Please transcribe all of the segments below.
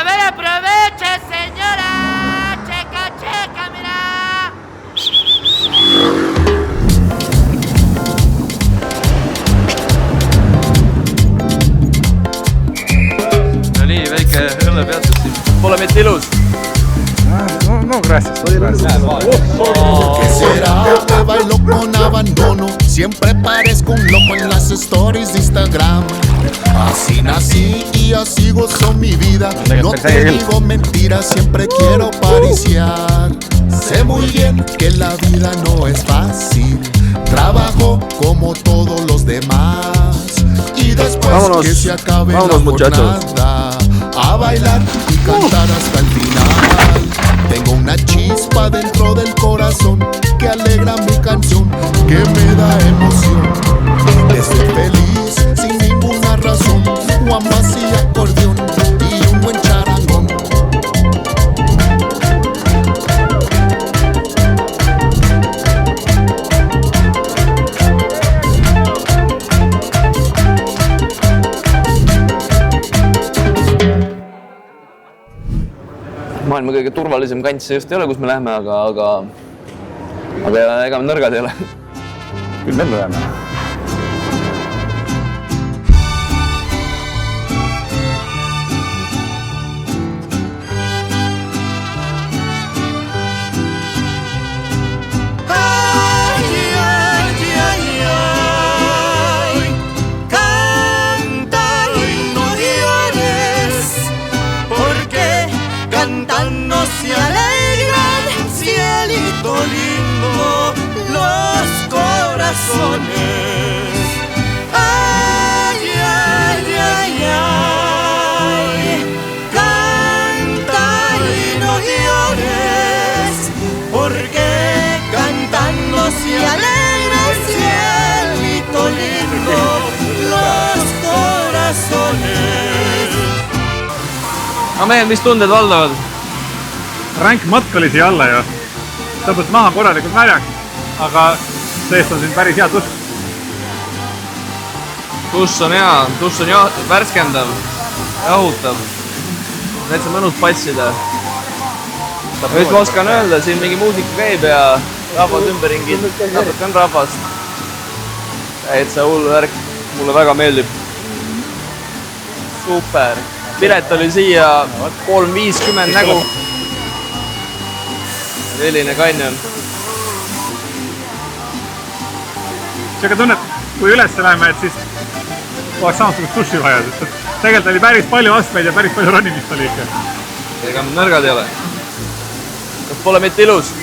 ver, aproveche, señora. Checa, checa, mira. No nii, väike õllepeatus siin. Pole mitte ilus. No, gracias. ¿Qué será que bailo con abandono? Siempre parezco un loco en las stories de Instagram. Así nací y así gozo mi vida. No te digo mentiras, siempre quiero pariciar. Sé muy bien que la vida no es fácil. Trabajo como todos los demás. Y después Vámonos. que se acabe Vámonos, la muchachos. jornada, a bailar y cantar hasta el final. Tengo una chispa dentro del corazón que alegra mi canción, que me da emoción. Estoy feliz sin ninguna razón, guambas y acordeón y un buen charangón. Maailma kõige turvalisem kant see just ei ole, kus me lähme, aga ega me nõrgad ei ole. Küll me läheme. Se alegran, cielito lindo, los corazones. Ay, ay, ay, ay, canta y no llores, porque cantando se alegran, cielito lindo, los corazones. Aga mehed, mis tunded valdavad? Ränk matk oli siia alla ja tõmbas maha korralikult märjaks, aga seest on siin päris hea tusk. Tuss on hea, tuss on värskendav, jahutav. Täitsa mõnus passida. Nüüd ma oskan öelda, siin mingi muusika käib ja rahvas ümberringi, natuke on rahvast. Täitsa hull värk, mulle väga meeldib. Super. Piret oli siia 3.50 nägu. Selline kanjon. Seega tunned, kui üles läheme, et siis oleks samasugust duši vaja, sest tegelikult oli päris palju astmeid ja päris palju ronimist oli ikka. Ega me nõrgad ei ole. Kas pole mitte ilus?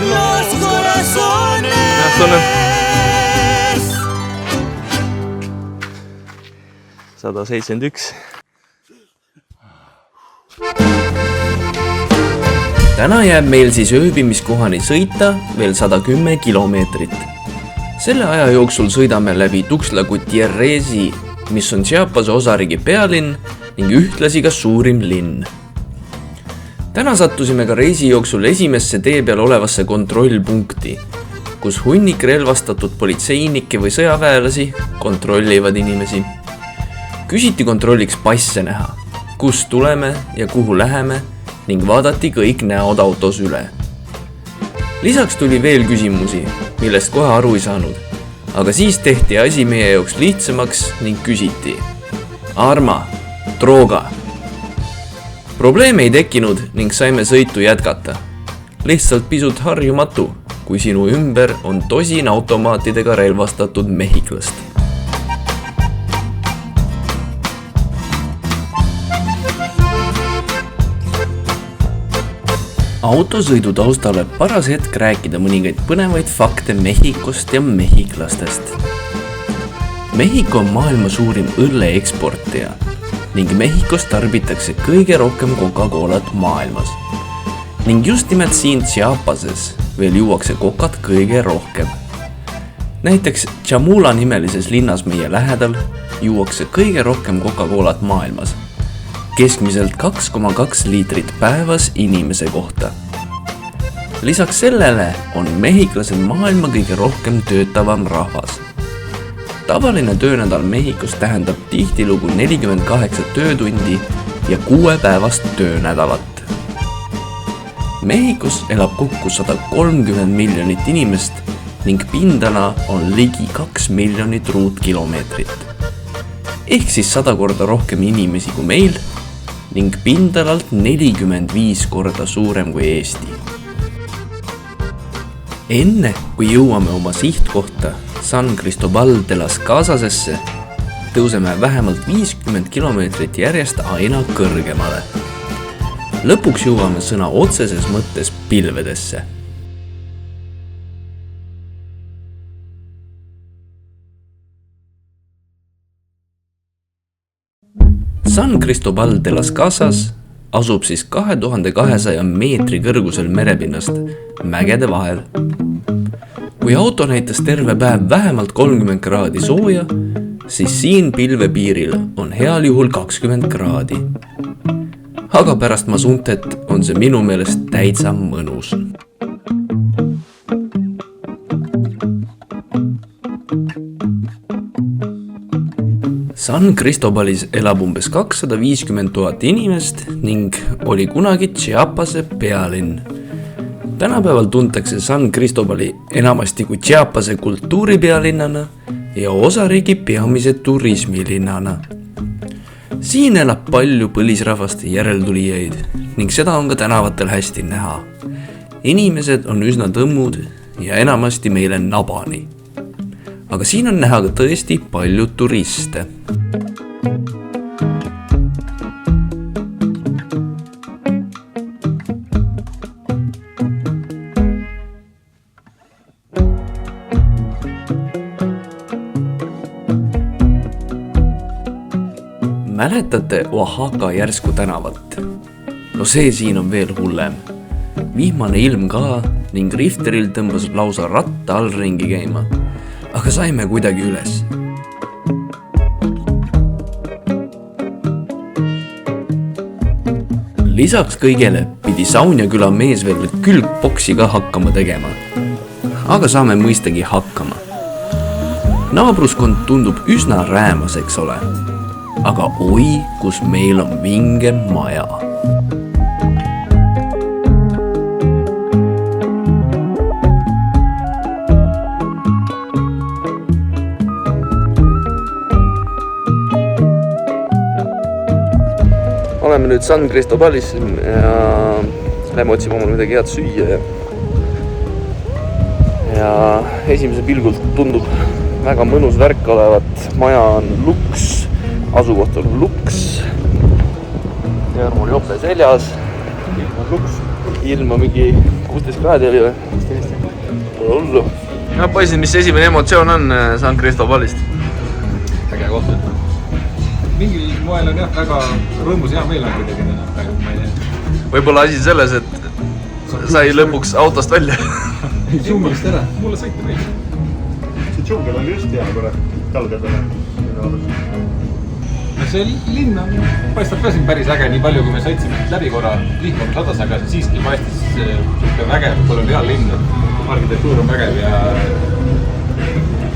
Los corazones. 171. Täna jääb meil siis ööbimiskohani sõita veel 110 kilomeetrit. Selle aja jooksul sõidame läbi Tuxtla Gutierrezi, mis on Chiapase osariigi pealinn ning ühtlasi ka suurim linn. Täna sattusime ka reisi jooksul esimesse tee peal olevasse kontrollpunkti, kus hunnik relvastatud politseinikke või sõjaväelasi kontrollivad inimesi. Küsiti kontrolliks passe näha, kust tuleme ja kuhu läheme ning vaadati kõik näod autos üle. Lisaks tuli veel küsimusi, millest kohe aru ei saanud, aga siis tehti asi meie jaoks lihtsamaks ning küsiti. Arma, droga. Probleeme ei tekkinud ning saime sõitu jätkata. Lihtsalt pisut harjumatu, kui sinu ümber on tosin automaatidega relvastatud mehiklast. autosõidu taustale paras hetk rääkida mõningaid põnevaid fakte Mehhikost ja mehhiklastest. Mehhiko on maailma suurim õlle eksportija ning Mehhikos tarbitakse kõige rohkem Coca-Colat maailmas. Ning just nimelt siin Chiapases veel juuakse kokat kõige rohkem. Näiteks Chamula nimelises linnas meie lähedal juuakse kõige rohkem Coca-Colat maailmas. Keskmiselt 2,2 liitrit päevas inimese kohta. Lisaks sellele on mehhiklased maailma kõige rohkem töötavam rahvas. Tavaline töönädal Mehhikos tähendab tihtilugu 48 töötundi ja 6 päevast töönädalat. Mehhikos elab kokku 130 miljonit inimest ning pindala on ligi 2 miljonit ruutkilomeetrit. Ehk siis 100 korda rohkem inimesi kui meil ning pindalalt 45 korda suurem kui Eesti. Enne kui jõuame oma sihtkohta San Cristobal de las Casasesse, tõuseme vähemalt 50 kilomeetrit järjest aina kõrgemale. Lõpuks jõuame sõna otseses mõttes pilvedesse. San Cristobal de las Casas asub siis 2200 meetri kõrgusel merepinnast mägede vahel. Kui auto näitas terve päev vähemalt 30 kraadi sooja, siis siin pilvepiiril on heal juhul 20 kraadi. Aga pärast Mazuntet on see minu meelest täitsa mõnus. San Cristobalis elab umbes 250 000 inimest ning oli kunagi Chiapase pealinn. Tänapäeval tuntakse San Cristobali enamasti kui Chiapase kultuuripealinnana ja osariigi peamise turismilinnana. Siin elab palju põlisrahvaste järeltulijaid ning seda on ka tänavatel hästi näha. Inimesed on üsna tõmmud ja enamasti meile nabani. Aga siin on näha ka tõesti palju turiste. Mäletate Oaxaca järsku tänavat? No see siin on veel hullem. Vihmane ilm ka ning Rifteril tõmbas lausa ratta all ringi käima. Aga saime kuidagi üles. Lisaks kõigele pidi Saunja küla mees veel külgboksi ka hakkama tegema. Aga saame mõistagi hakkama. Naabruskond tundub üsna räämas, eks ole. Aga oi, kus meil on vinge maja. Oleme nüüd San Cristobalis ja lähme otsime omal midagi head süüa ja esimese pilgult tundub väga mõnus värk olevat. Maja on luks, asukoht on luks ja mul jope seljas. Ilma mingi 16 kraadi oli või? Pole hullu. Ja poisid, mis esimene emotsioon on San Cristobalist? Äge koht. Mingil moel on jah väga rõõmus hea meel on kuidagi täna, ma ei tea. Võib-olla asi selles, et sai lõpuks autost välja. Džunglist ära. Mulle sõita meil. See džungel oli just hea korra talge peale. No see linn paistab ka siin päris äge, nii palju kui me sõitsime läbi korra liikvama sadas, aga siiski paistis siuke vägev koloniaallinn. Arhitektuur on vägev ja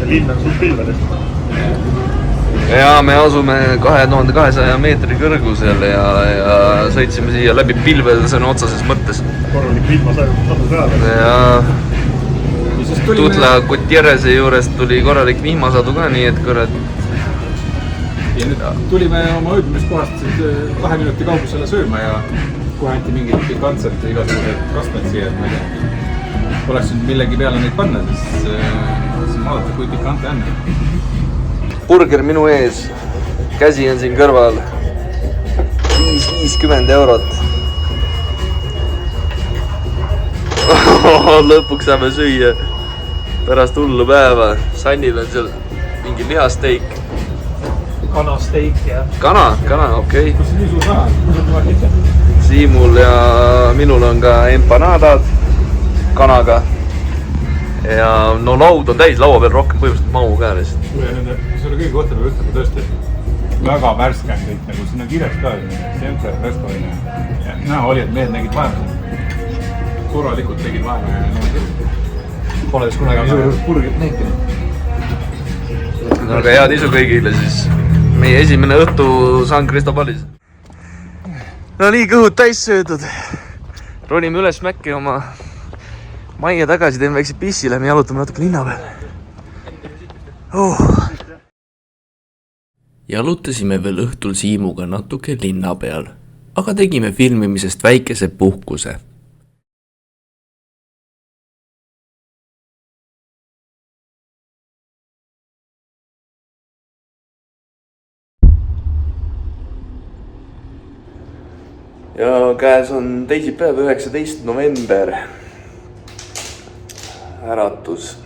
linn on suht pilvedest. Ja me asume 2200 meetri kõrgusel ja sõitsime siia läbi pilvede sõna otsases mõttes. Korralik vihmasadu kraad. Ja Tutla Gutierrezi juurest tuli korralik vihmasadu ka, nii et kurat. Ja nüüd tulime oma ööbimiskohast 2 minuti kaugusele sööma ja kohe anti mingid pikantselt igasugused kastmed siia, et ma ei tea. Oleks nüüd millegi peale neid panna, siis vaadata, kui pikante on. Burger minu ees, käsi on siin kõrval, 5,50 €. lõpuks saame süüa pärast hullu päeva. Sannil on seal mingi lihasteik. Kanasteik, jah. Kana, okei. Kus see nii suur raha? Siimul ja minul on ka empanadad kanaga. Ja no laud on täis, laua peal rohkem põhimõtteliselt mahu ka lihtsalt. Selle kõige kohta peab ütlema tõesti väga värske on kõik, nagu siin on kirjas ka, Sempre Restoline. Näha oli, et mehed nägid vaeva. Korralikult tegid vaeva. Pole siis kunagi suur purgit näinud. Aga head isu kõigile siis. Meie esimene õhtu San Cristobalis. No nii, kõhud täis söödud. Ronime üles mäkki oma majja tagasi, teeme väikse pissi, lähme jalutame natuke linna peal. Jalutasime veel õhtul Siimuga natuke linna peal, aga tegime filmimisest väikese puhkuse. Ja käes on teisipäev, 19. november. Äratus.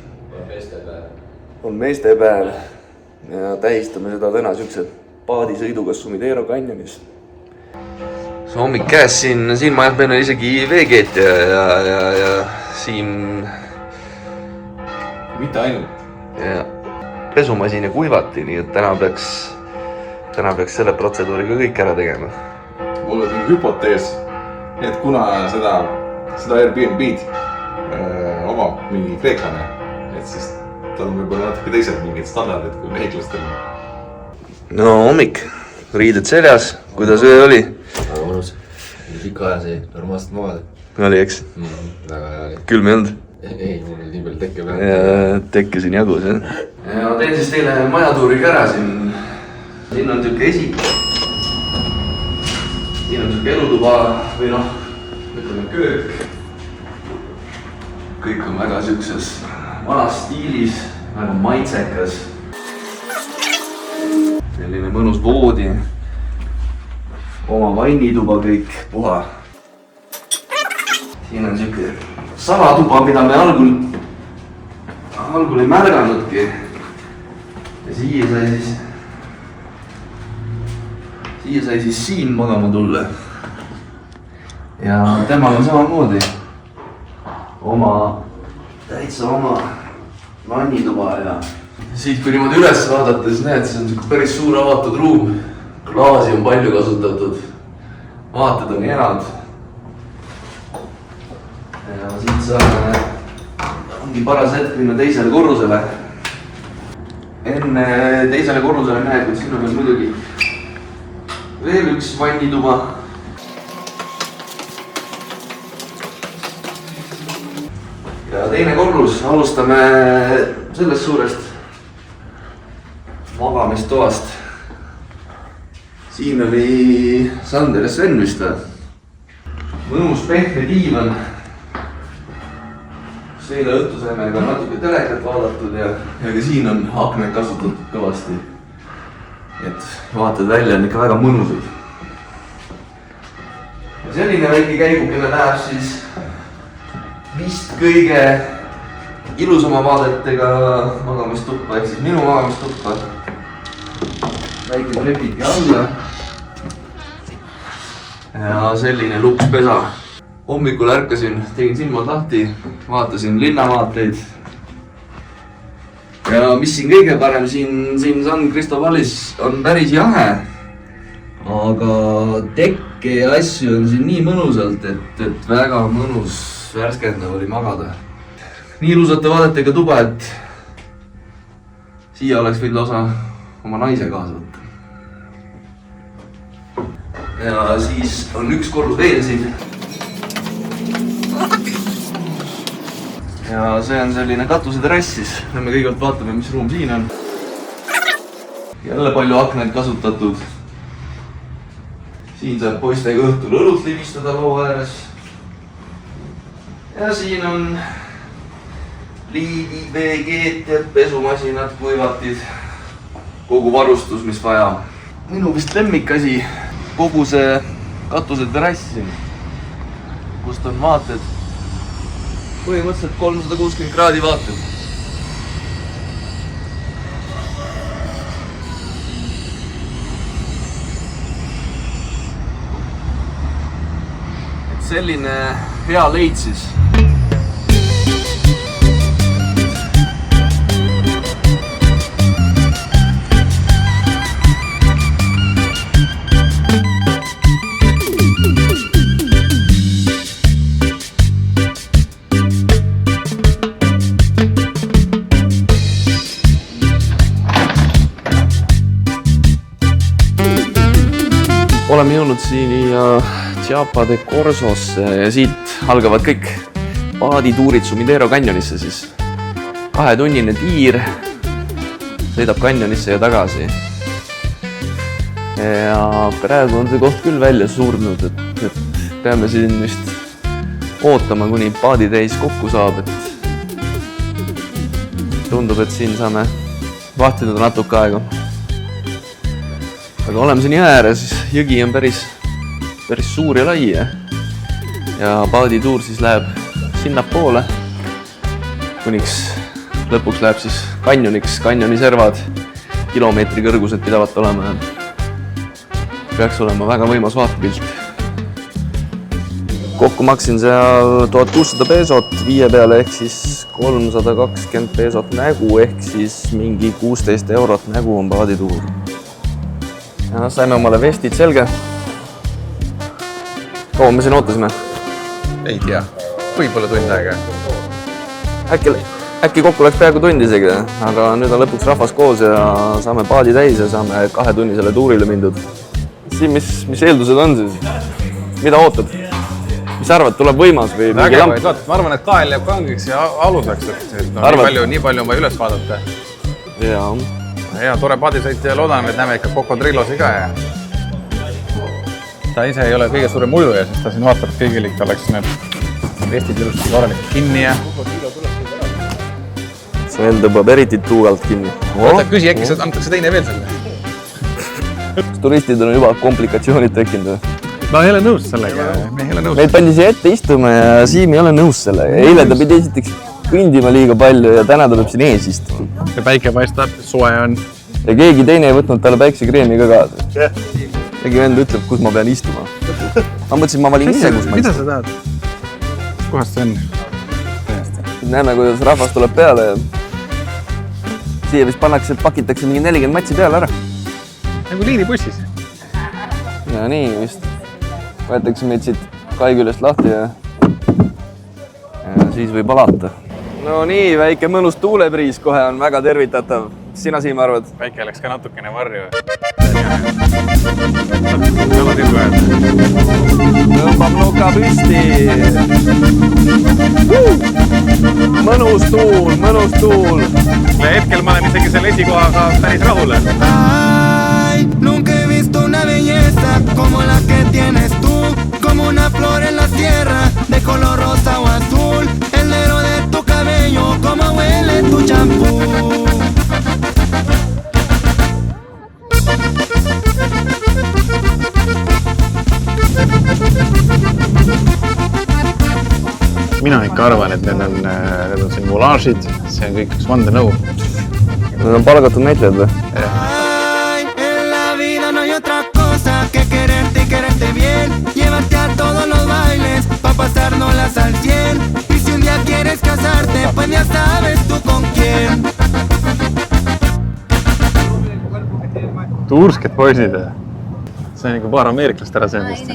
On meestepäev. Ja tähistame seda täna siukse paadisõiduga Sumidero kanjonis. See hommik käes siin majas meil on isegi veekeet ja siin... Mitte ainult. Ja pesumasin ja kuivati, nii et täna peaks selle protseduuriga kõik ära tegema. Mul on hüpotees, et kuna seda Airbnb-d omab mingi kreeklane, et siis tal on võib-olla natuke teised mingid standardid kui meiklastel. No hommik, riided seljas, kuidas öö oli? Väga mõnus, pika aja sai normaalselt magada. Oli, eks? Väga hea oli. Külm ei olnud? Ei, mul oli nii palju tekke peal. Ja tekke siin jagus, jah? Ja teen siis teile majatuuriga ära siin. Siin on siuke esik. Siin on siuke elutuba või noh, ütleme köök. Kõik on väga siukses vanas stiilis, väga maitsekas. Selline mõnus voodi. Oma vannituba kõik puha. Siin on siuke salatuba, mida me algul ei märganudki. Ja siia sai siis siin magama tulla. Ja temal on samamoodi. Täitsa oma vannituba ja siit kui niimoodi üles vaadata, siis näed, see on päris suur avatud ruum. Klaasi on palju kasutatud. Vaated on head. Ja siit saame, ongi paras hetk minna teisele korrusele. Enne teisele korrusele näed, et siin on muidugi veel üks vannituba. Ja teine korrus, alustame sellest suurest magamistoast. Siin oli Sander ja Sven vist või? Mõnus pehme diivan. Seile õhtu saime ka natuke telekat vaadatud ja ka siin on akned kasutatud kõvasti. Et vaatad välja on ikka väga mõnusad. Ja selline väike käigukene läheb siis vist kõige ilusama vaadetega magamistuppa, ehk siis minu magamistuppa. Väike trepiti alla. Ja selline lukspesa. Hommikul ärkasin, tegin silmad lahti, vaatasin linnavaateid. Ja mis siin kõige parem, siin San Cristobalis on päris jahe. Aga tekke ja asju on siin nii mõnusalt, et väga mõnus värskendav oli magada. Nii ilusate vaadetega tuba, et siia oleks võinud lausa oma naise kaasa võtta. Ja siis on üks korrus veel siin. Ja see on selline katuseterass siis. Lähme kõigepealt vaatame, mis ruum siin on. Jälle palju aknaid kasutatud. Siin saab poistega õhtul õlut libistada laua ääres. Ja siin on liidid, veekeetjad, pesumasinad, kuivatid. Kogu varustus, mis vaja. Minu vist lemmikasi kogu see katuse terrass siin, kust on vaated põhimõtteliselt 360 kraadi vaated. Et selline hea leid siis. Oleme jõudnud siia Chiapa de Corsosse ja siit algavad kõik paadituurid Sumidero kanjonisse siis. 2-tunnine tiir sõidab kanjonisse ja tagasi. Ja praegu on see koht küll välja surnud, et peame siin vist ootama, kuni paaditäis kokku saab. Tundub, et siin saame vahtida natuke aega. Aga oleme siin jõe ääres, jõgi on päris suur ja lai ja paadituur siis läheb sinna poole, kuniks lõpuks läheb siis kanjoniks. Kanjoniservad kilomeetri kõrgused pidavat olema. Peaks olema väga võimas vaatepilt. Kokku maksin seal 1600 peesot 5 peale ehk siis 320 peesot nägu ehk siis mingi 16 eurot nägu on paadituur. Ja saime omale vestid selge. Kaua me siin ootasime? Ei tea. Võib-olla tund aega. Äkki kokku läks peaaegu tund isegi, aga nüüd on lõpuks rahvas koos ja saame paadi täis ja saame 2-tunnisele tuurile mindud. Siin, mis eeldused on siis? Mida ootad? Mis arvad, tuleb võimas või mingi lamp? Ma arvan, et kael jääb kangiks ja aluseks, et nii palju on vaja üles vaadata. Jaa. Ja tore paadisõit ja loodame, et näeme ikka Cocodrillosi ka. Ta ise ei ole kõige suurem ujuja, sest ta siin vaatab, et kõigil ikka oleks need vestid ilusti korralikult kinni ja... See veel tõmbab eriti tuugalt kinni. Oota, küsi, äkki antakse teine veel selle? Turistid on juba komplikatsioonid tekkinud. Ma ei ole nõus sellega. Meid pandi siia ette istuma ja Siim ei ole nõus selle. Eile ta pidi esiteks kõndima liiga palju ja täna tuleb siin ees istuma. Ja päike paistab, soe on. Ja keegi teine ei võtnud talle päiksekreemi ka kaasa. Keegi vend ütleb, kus ma pean istuma. Ma mõtlesin, ma valin ise, kus ma istun. Mida sa tahad? Kohast see on? Näeme, kuidas rahvas tuleb peale ja siia vist pakitakse mingi 40 matsi peale ära. Nagu liinibussis. Ja nii vist. Võetakse meid siit kai küljest lahti ja siis võib alata. No nii, väike mõnus tuulepriis kohe on väga tervitatav. Sina, Siim, arvad? Väike läks ka natukene varju. Tõmbab nuka püsti. Mõnus tuul. Hetkel ma olen isegi selle esikohaga päris rahule. Ay, nunca he visto una belleza como la que tienes tú, como una flor en la tierra de color rosa o azul, el negro de tu cabello, como huele tu champú. Mina ikka arvan, et need on siin volaažid, see on kõik üks vandenõu. Need on palgatud näitlejad või? Ay, en la vida no hay otra cosa que quererte y quererte bien, llevarte a todos los bailes pa pasárnoslas al 100, y si un día quieres casarte, pues ya sabes tú con quién. Tursked poisid. See on ikka paar ameeriklast ära seendist.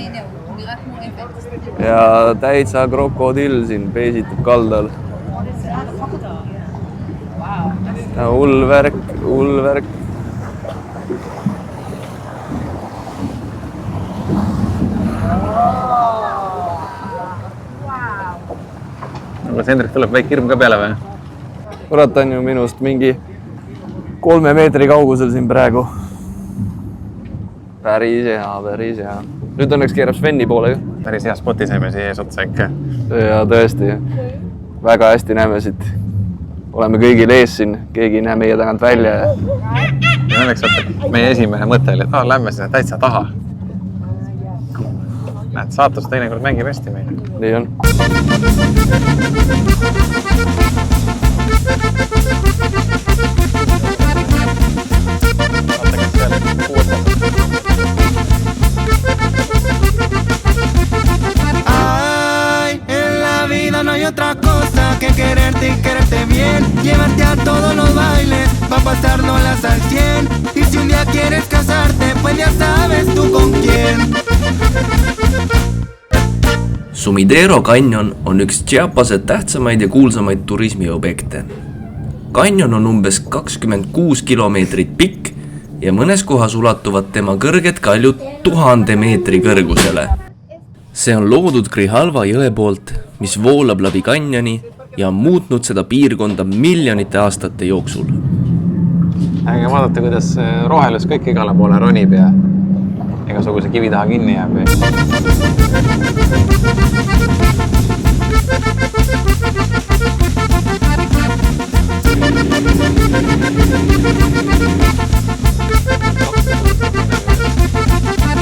Ja täitsa krokodill siin peesitab kaldal. Ja hull värk. Kas Hendrik tuleb väike hirm ka peale või? Kurat on ju minust mingi 3 meetri kaugusel siin praegu. Päris hea. Nüüd õnneks keerab Sveni poole ju. Päris hea spoti saime siia ees otsa ikka. Ja tõesti, väga hästi näeme siit. Oleme kõigil ees siin, keegi ei näe meie tagant välja. Ja õnneks meie esimehe mõte oli, et lähme sinna täitsa taha. Näed, saatus teinekord mängib hästi meile. Nii on. Ay, en la vida no hay otra cosa que quererte y quererte bien. Llevarte a todos los bailes, pa' pasárnoslas al 100. Y si un día quieres casarte, pues ya sabes tú con quién. Sumidero kanjon on üks Chiapase tähtsamaid ja kuulsamaid turismiobjekte. Kanjon on umbes 26 kilomeetrit pikk ja mõnes kohas ulatuvad tema kõrged kaljud 1000 meetri kõrgusele. See on loodud Grijalva jõe poolt, mis voolab läbi kanjoni ja on muutnud seda piirkonda miljonite aastate jooksul. Äge vaadata, kuidas rohelus kõik igale poole ronib ja igasuguse kivi taha kinni jääb.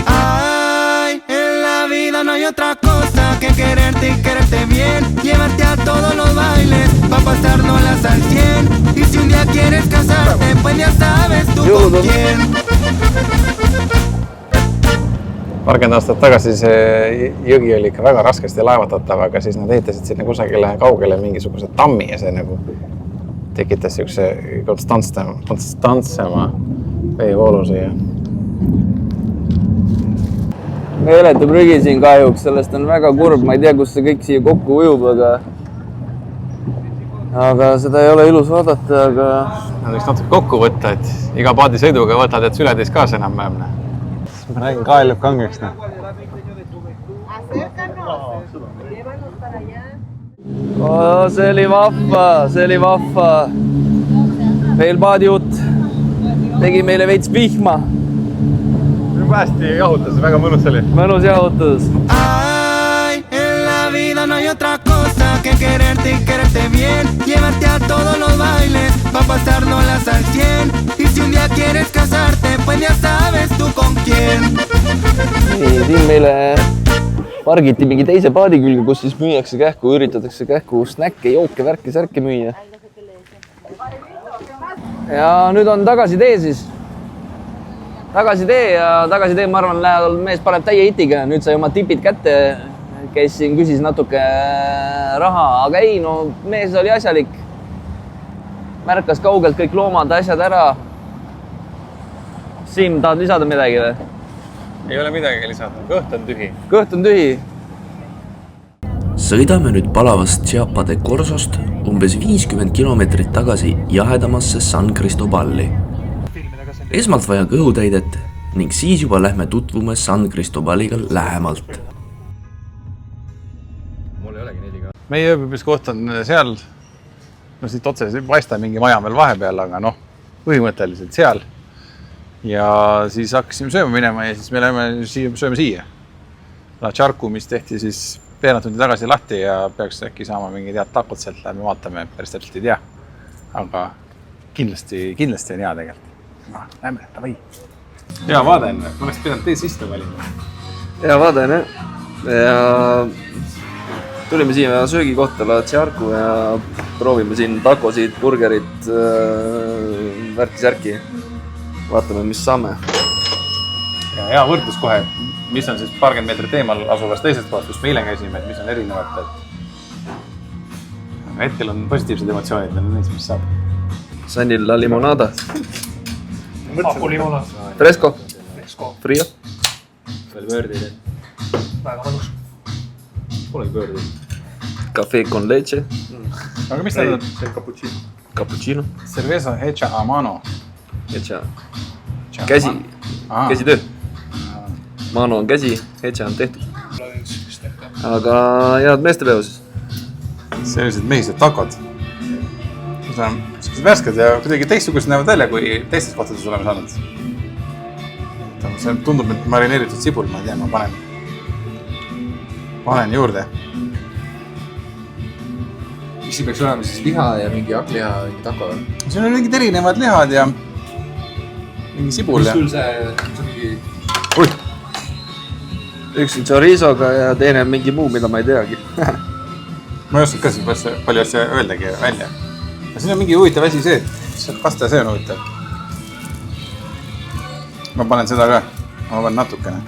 Ay, en la vida no hay otra cosa que quererte y quererte bien. Llevarte a todos los bailes, pa' pasárnoslas al 100. Y si un día quieres casarte, pues ya sabes tú con quién. 20 aastat tagasi see jõgi oli ikka väga raskesti laevatatav, aga siis nad ehitasid sinna kusagile kaugele mingisuguse tammi ja see nagu tekitas siukse konstantsema veevoolu siia. Meeletu prügi siin kahjuks, sellest on väga kurb, ma ei tea, kus see kõik siia kokku ujub, aga seda ei ole ilus vaadata, aga... Nad võiks natuke kokku võtta, et iga paadisõiduga võtad, et sületis kaasa enam-vähem. Ma räägin, kael lõpp kangeks. See oli vahva. Veel paadijutt tegi meile veits vihma. Hästi jahutas, väga mõnus oli. Mõnus jahutas. Ay, en la vida no hay otra cosa que quererte y quererte bien. Llevarte a todos los bailes, pa' pasárnoslas al 100. Y si un día quieres casarte, pues ya sabes tú con quién. Nii, siin meile pargiti mingi teise paadi külge, kus siis müüakse kähku, üritatakse kähku snäkke, jooke, värke, särke müüa. Ja nüüd on tagasitee siis. Tagasitee, ma arvan, mees paneb täie hitiga. Nüüd sai oma tipid kätte, kes siin küsis natuke raha, aga ei, no mees oli asjalik. Märkas kaugelt kõik loomad, asjad ära. Siim, tahad lisada midagi või? Ei ole midagi lisada, kõht on tühi. Kõht on tühi. Sõidame nüüd palavast Chiapade Corsost umbes 50 kilomeetrit tagasi jahedamasse San Cristoballi. Esmalt vaja kõhutäidet ning siis juba lähme tutvume San Cristobaliga lähemalt. Meie ööbimiskoht on seal, no siit otseselt ei paista mingi maja meil vahepeal, aga noh, põhimõtteliselt seal. Ja siis hakkasime sööma minema ja siis me sööme siia. La Charku, mis tehti siis peenad tundi tagasi lahti ja peaks äkki saama mingi tead takot sealt läbi vaatame, päris täpselt ei tea. Aga kindlasti on hea tegelikult. No, näeme, tavai. Hea vaade on, ma oleks pidanud teis istu valima. Hea vaade on, jah. Ja tulime siia söögikohta La Charku ja proovime siin takosid, burgerit, värki-särki. Vaatame, mis saame. Ja hea võrdlus kohe, mis on siis paarkümmend meetrit eemal asuvast teisest kohast, kus me eile käisime, et mis on erinevad. Hetkel on positiivsed emotsioonid, mis saab. Sandil la limonada. Paku limonad. Fresco. Frio. Veel pöördid. Väga mõnus. Polegi pöördid. Café con leche. Aga mis need on? See on cappuccino. Cappuccino. Cerveza hecha a mano. Hecha. Käsitöö. Mano on käsi, hecha on tehtud. Aga head meestepäeva siis. Sellised mehised takod. Mis on sellised värsked ja kuidagi teistsugused näevad välja, kui teistes kohtades oleme saanud. See tundub, et marineeritud sibul, ma ei tea, ma panen juurde. Mis siin peaks olema siis liha ja mingi hakkliha, mingi tako? Siin on mingid erinevad lihad ja mingi sibul. Mis sul see mingi... üks on chorizoga ja teine on mingi muu, mida ma ei teagi. Ma ei oska ka siis palju asja öeldagi välja. Ja siin on mingi huvitav asi see, et pasta see on huvitav. Ma panen seda ka. Ma panen natukene.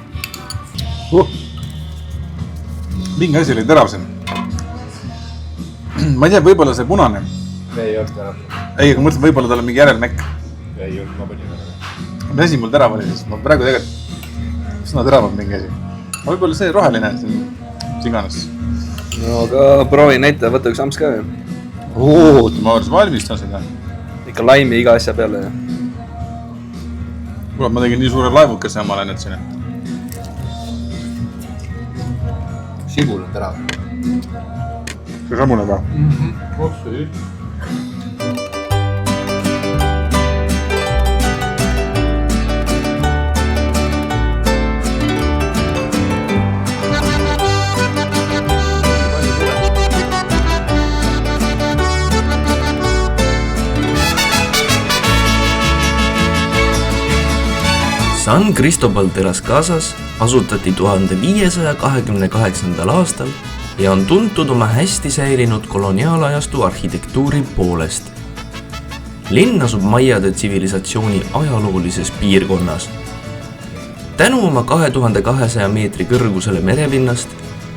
Mingi asi oli teravsem. Ma ei tea, võib-olla see punane. Ei olnud terav. Ei, aga mõtlen, võib-olla tal on mingi järelmekk. Ei olnud, ma panin ära. Mis asi mul terav oli siis? Ma praegu tegelikult sõna terav on mingi asi. Võib-olla see roheline siin iganes. No aga proovi näita, võta üks amps ka. Ma valmistan seda. Ikka laimi iga asja peale. Kuule, ma tegin nii suure laevukese omale nüüd siin. Sibul on terav. See samune ka. San Cristobal de las Casas asutati 1528. aastal ja on tuntud oma hästi säilinud koloniaalajastu arhitektuuri poolest. Linn asub maiade tsivilisatsiooni ajaloolises piirkonnas. Tänu oma 2200 meetri kõrgusele merepinnast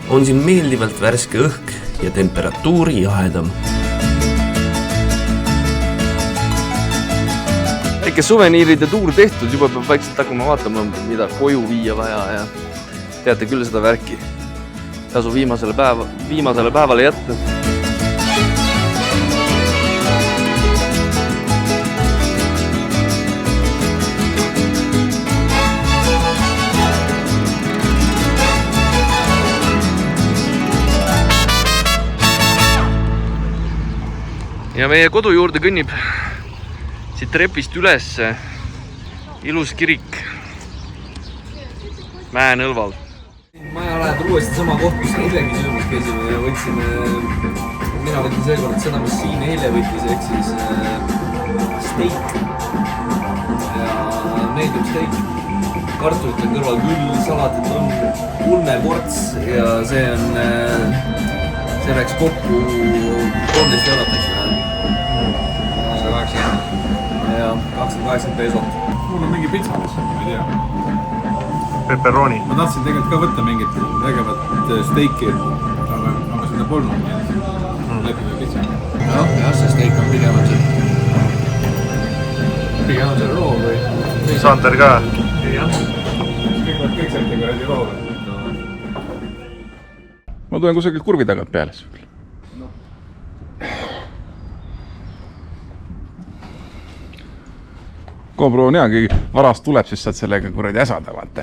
on siin meeldivalt värske õhk ja temperatuuri jahedam. Väike suveniiride tuur tehtud, juba peab vaikselt hakkama vaatama, mida koju viia vaja ja teate küll seda värki. Tasu viimasele päevale jätta. Ja meie kodu juurde kõnnib siit trepist üles ilus kirik Mäenõlval. Maja läheb uuesti sama koht, kus eilegi söömas käisime ja mina võtin seekord seda, mis siin eile võttis, ehk siis steak ja meeldib steak. Kartulite kõrval küll, salatit on ulmeports ja see läks kokku 13 eurot, eks näe. 180. Ja 280 peesot. Mul on mingi pitsakas, ma ei tea. Pepperoni. Ma tahtsin tegelikult ka võtta mingit vägevat steiki, aga seda polnud. Lepime pitsa. Jah, see steik on pigem on see. Pigem on see roo või? Sander ka. Jah. Kõik sealt ei kuradi roole. Ma tulen kusagil kurvi tagant peale. GoPro on hea, kui varast tuleb, siis saad sellega kuradi äsada, vaata.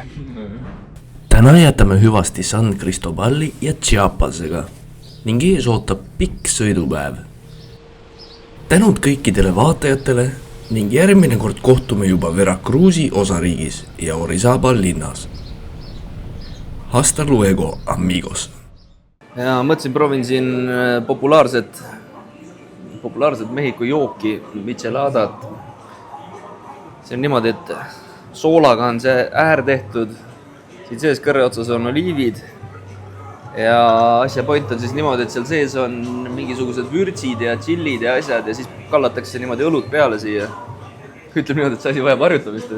Täna jätame hüvasti San Cristobali ja Chiapasega ning ees ootab pikk sõidupäev. Tänud kõikidele vaatajatele ning järgmine kord kohtume juba Veracruzi osariigis ja Orizabal linnas. Hasta luego, amigos! Ja mõtlesin, proovin siin populaarset Mehhiko jooki, micheladat. See on niimoodi, et soolaga on see äär tehtud, siin sees kõrre otsas on oliivid ja asja point on siis niimoodi, et seal sees on mingisugused vürtsid ja chillid ja asjad ja siis kallatakse niimoodi õlut peale siia. Ütleb niimoodi, et see asi vajab harjutamist.